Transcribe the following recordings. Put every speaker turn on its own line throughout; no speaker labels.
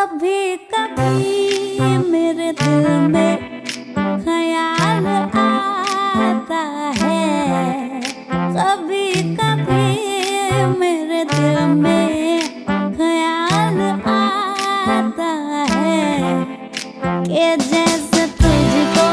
कभी कभी मेरे दिल में ख्याल आता है, कभी कभी मेरे दिल में ख्याल आता है कि जैसे तुझको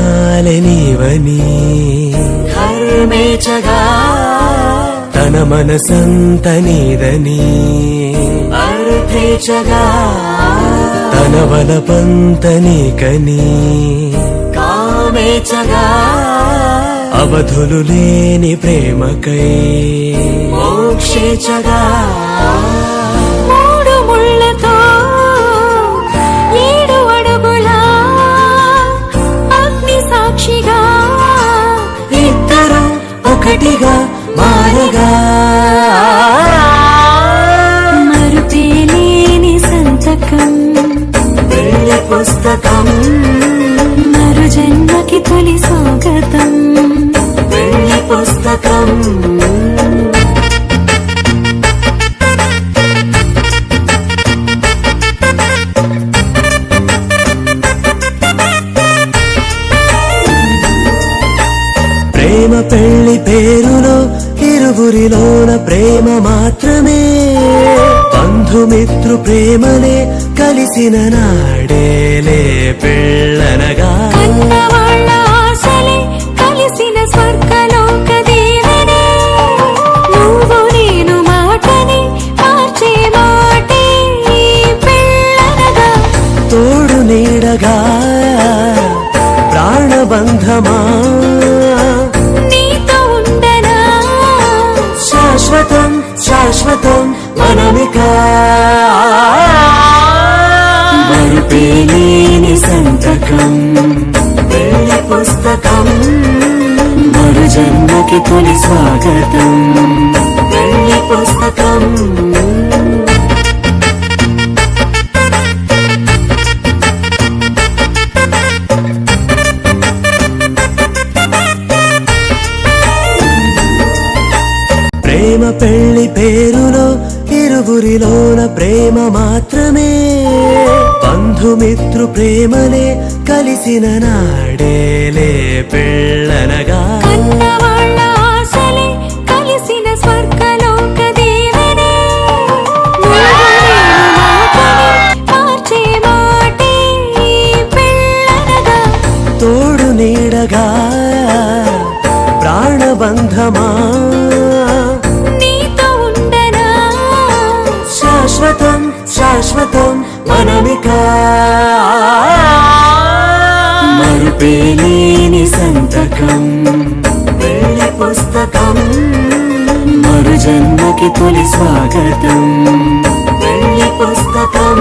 ప్రాణాలనివని హర్మేచగా తన మనసంత నీదని అర్థేచగా తన వలపంత నీకని కామేచగా అవధులు లేని ప్రేమకై మోక్షేచగా ఒకటిగా మారగా
మరుపేలేని సంతకం
వెళ్ళి పుస్తకం
మరు జన్మకి తొలి స్వాగతం
వెళ్ళి పుస్తకం ప్రేమ పెళ్లి పేరులో ఇరువురిలోన ప్రేమ మాత్రమే బంధుమిత్రు ప్రేమనే కలిసిన నాడేలే పెళ్ళనగా
కన్నవాళ్ళ ఆశలే కలిసిన స్వర్గలోక దీవెనే నువ్వు నేను మాటని మార్చే మాటే పెళ్ళనగా
తోడు నీడగా ప్రాణబంధమా శాశ్వతం శాశ్వతం మనమిక మరుపేలేని సంతకం వెళ్ళి పుస్తకం మరు జన్మకి తొలి స్వాగతం వెళ్ళి పుస్తకం ప్రేమ పెళ్లి పేరులో ఇరువురిలోన ప్రేమ మాత్రమే బంధుమిత్రు ప్రేమనే కలిసిన నాడేలే పెళ్ళనగా
కన్నవాళ్ళ ఆశలే కలిసిన స్వర్గలోక దీవెనే మార్చే మాటే పెళ్ళనగా
తోడు నీడగా ప్రాణబంధమా ఆపేలేని సంతకం పెళ్లి పుస్తకం మరు జన్మకి తొలి స్వాగతం పెళ్లి పుస్తకం